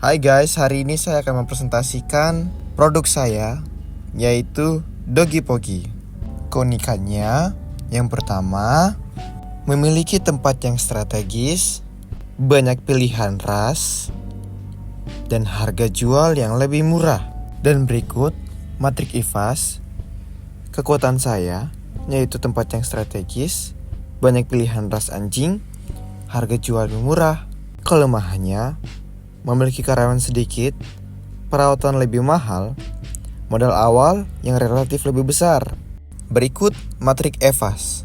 Hai guys, hari ini saya akan mempresentasikan produk saya, yaitu Doggy Pogi. Keunikannya, yang pertama, memiliki tempat yang strategis, banyak pilihan ras, dan harga jual yang lebih murah. Dan berikut matrik IFAS. Kekuatan saya, yaitu tempat yang strategis, banyak pilihan ras anjing, harga jual lebih murah. Kelemahannya, memiliki karyawan sedikit, perawatan lebih mahal, modal awal yang relatif lebih besar. Berikut matrik EVAS.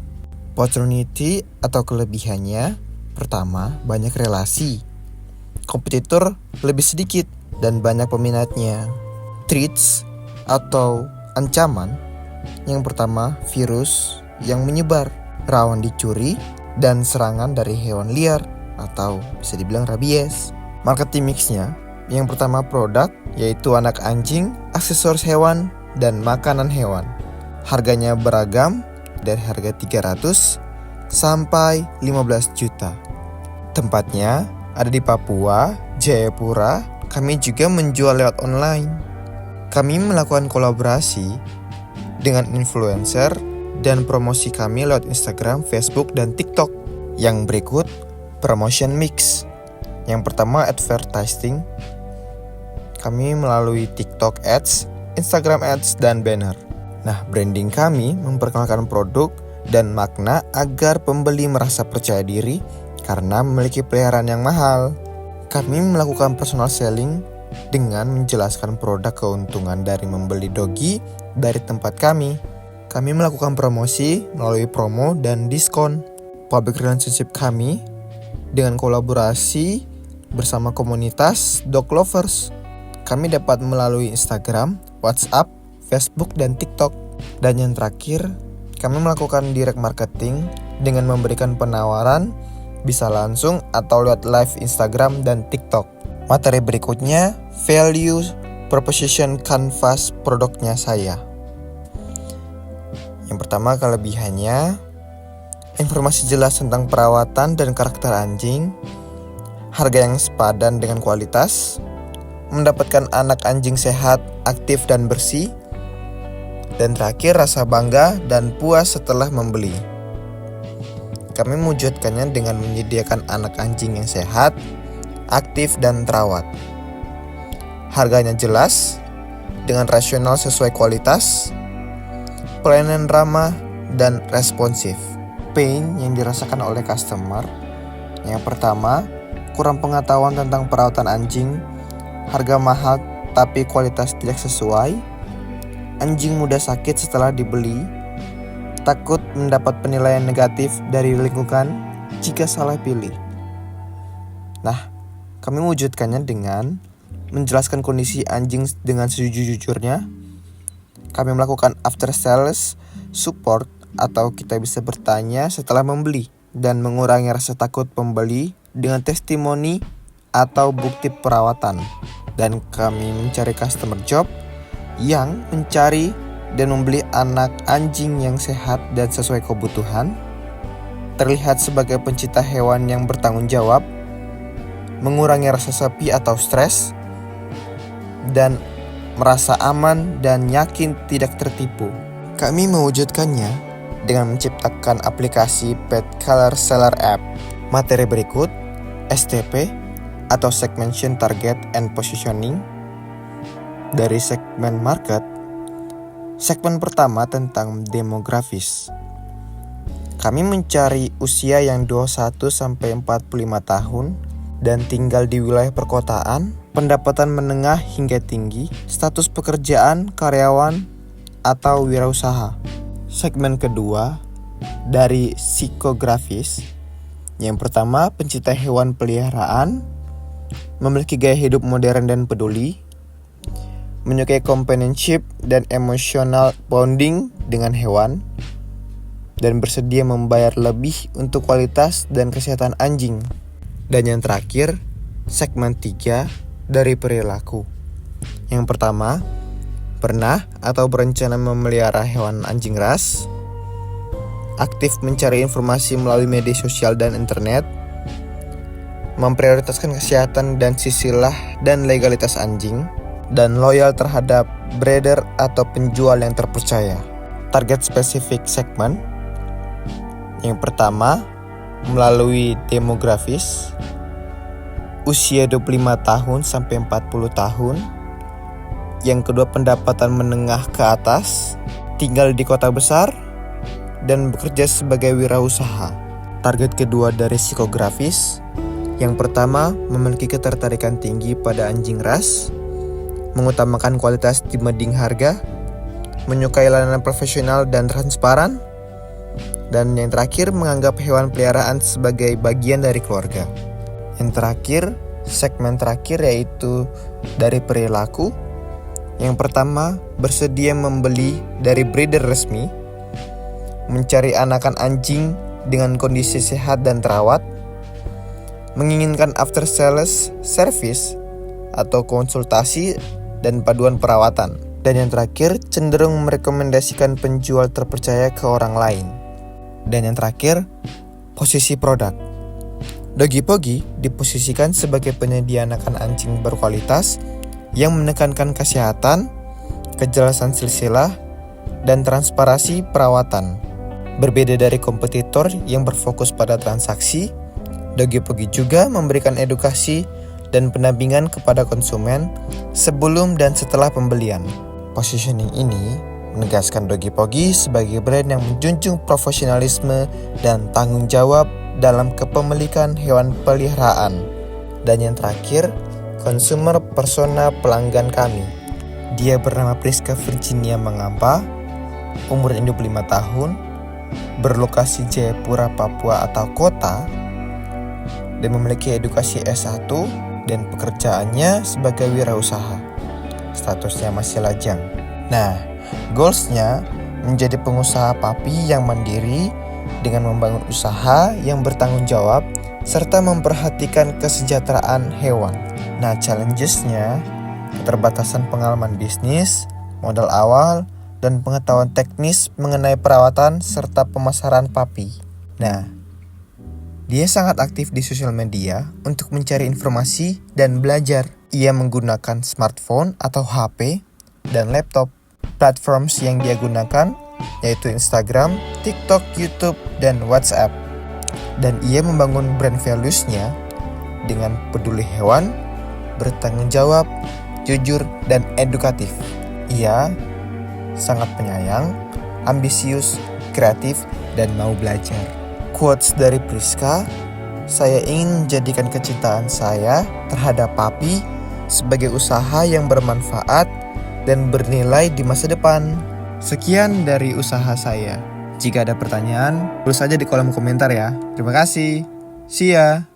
Opportunity atau kelebihannya, pertama, banyak relasi, kompetitor lebih sedikit dan banyak peminatnya. Threats atau ancaman, yang pertama, virus yang menyebar, rawan dicuri, dan serangan dari hewan liar atau bisa dibilang rabies. Marketing mixnya, yang pertama produk, yaitu anak anjing, aksesoris hewan, dan makanan hewan. Harganya beragam dari harga 300 sampai 15 juta. Tempatnya ada di Papua, Jayapura. Kami juga menjual lewat online. Kami melakukan kolaborasi dengan influencer dan promosi kami lewat Instagram, Facebook, dan TikTok. Yang berikut promotion mix. Yang pertama advertising. Kami melalui TikTok Ads, Instagram Ads, dan banner. Nah, branding kami memperkenalkan produk dan makna agar pembeli merasa percaya diri karena memiliki peliharaan yang mahal. Kami melakukan personal selling dengan menjelaskan produk keuntungan dari membeli doggy dari tempat kami. Kami melakukan promosi melalui promo dan diskon. Public relationship kami dengan kolaborasi bersama komunitas dog lovers. Kami dapat melalui Instagram, WhatsApp, Facebook, dan TikTok. Dan yang terakhir, kami melakukan direct marketing dengan memberikan penawaran bisa langsung atau lewat live Instagram dan TikTok. Materi berikutnya, value proposition canvas produknya saya. Yang pertama, kelebihannya, informasi jelas tentang perawatan dan karakter anjing, harga yang sepadan dengan kualitas, mendapatkan anak anjing sehat, aktif, dan bersih, dan terakhir rasa bangga dan puas setelah membeli. Kami mewujudkannya dengan menyediakan anak anjing yang sehat, aktif, dan terawat. Harganya jelas, dengan rasional sesuai kualitas, pelayanan ramah, dan responsif. Pain yang dirasakan oleh customer, yang pertama, kurang pengetahuan tentang perawatan anjing, harga mahal tapi kualitas tidak sesuai, anjing mudah sakit setelah dibeli, takut mendapat penilaian negatif dari lingkungan jika salah pilih. Nah, kami mewujudkannya dengan menjelaskan kondisi anjing dengan sejujur-jujurnya. Kami melakukan after sales support atau kita bisa bertanya setelah membeli dan mengurangi rasa takut pembeli dengan testimoni atau bukti perawatan. Dan kami mencari customer job yang mencari dan membeli anak anjing yang sehat dan sesuai kebutuhan, terlihat sebagai pencinta hewan yang bertanggung jawab, mengurangi rasa sepi atau stres, dan merasa aman dan yakin tidak tertipu. Kami mewujudkannya dengan menciptakan aplikasi Pet Color Seller App. Materi berikut, STP atau Segmentation Target and Positioning. Dari segmen market, segmen pertama tentang demografis. Kami mencari usia yang 21-45 tahun dan tinggal di wilayah perkotaan, pendapatan menengah hingga tinggi, status pekerjaan, karyawan, atau wirausaha. Segmen kedua dari psikografis. Yang pertama, pencinta hewan peliharaan, memiliki gaya hidup modern dan peduli, menyukai companionship dan emotional bonding dengan hewan, dan bersedia membayar lebih untuk kualitas dan kesehatan anjing. Dan yang terakhir, segmen 3 dari perilaku. Yang pertama, pernah atau berencana memelihara hewan anjing ras, aktif mencari informasi melalui media sosial dan internet, memprioritaskan kesehatan dan sisilah dan legalitas anjing, dan loyal terhadap breeder atau penjual yang terpercaya. Target spesifik segmen yang pertama melalui demografis, usia 25 tahun sampai 40 tahun. Yang kedua pendapatan menengah ke atas, tinggal di kota besar, dan bekerja sebagai wirausaha. Target kedua dari psikografis, yang pertama memiliki ketertarikan tinggi pada anjing ras, mengutamakan kualitas dibanding harga, menyukai layanan profesional dan transparan, dan yang terakhir menganggap hewan peliharaan sebagai bagian dari keluarga. Yang terakhir, segmen terakhir yaitu dari perilaku. Yang pertama, bersedia membeli dari breeder resmi, mencari anakan anjing dengan kondisi sehat dan terawat, menginginkan after sales service atau konsultasi dan paduan perawatan. Dan yang terakhir, cenderung merekomendasikan penjual terpercaya ke orang lain. Dan yang terakhir, posisi produk. Dogipogi diposisikan sebagai penyedia anakan anjing berkualitas yang menekankan kesehatan, kejelasan silsilah, dan transparansi perawatan. Berbeda dari kompetitor yang berfokus pada transaksi, Dogipogi juga memberikan edukasi dan pendampingan kepada konsumen sebelum dan setelah pembelian. Positioning ini menegaskan Dogipogi sebagai brand yang menjunjung profesionalisme dan tanggung jawab dalam kepemilikan hewan peliharaan. Dan yang terakhir, consumer persona pelanggan kami. Dia bernama Priska Virginia Mangampa, umur 25 tahun, berlokasi Jayapura, Papua atau kota, dan memiliki edukasi S1 dan pekerjaannya sebagai wirausaha. Statusnya masih lajang. Nah, goalsnya menjadi pengusaha papi yang mandiri dengan membangun usaha yang bertanggung jawab serta memperhatikan kesejahteraan hewan. Nah, challenges-nya keterbatasan pengalaman bisnis, modal awal, dan pengetahuan teknis mengenai perawatan serta pemasaran papi. Nah, dia sangat aktif di sosial media untuk mencari informasi dan belajar. Ia menggunakan smartphone atau HP dan laptop. Platforms yang dia gunakan yaitu Instagram, TikTok, YouTube, dan WhatsApp. Dan ia membangun brand values-nya dengan peduli hewan, bertanggung jawab, jujur, dan edukatif. Ia sangat penyayang, ambisius, kreatif, dan mau belajar. Quotes dari Priska, "Saya ingin menjadikan kecintaan saya terhadap papi sebagai usaha yang bermanfaat dan bernilai di masa depan." Sekian dari usaha saya. Jika ada pertanyaan, tulis saja di kolom komentar ya. Terima kasih. See ya.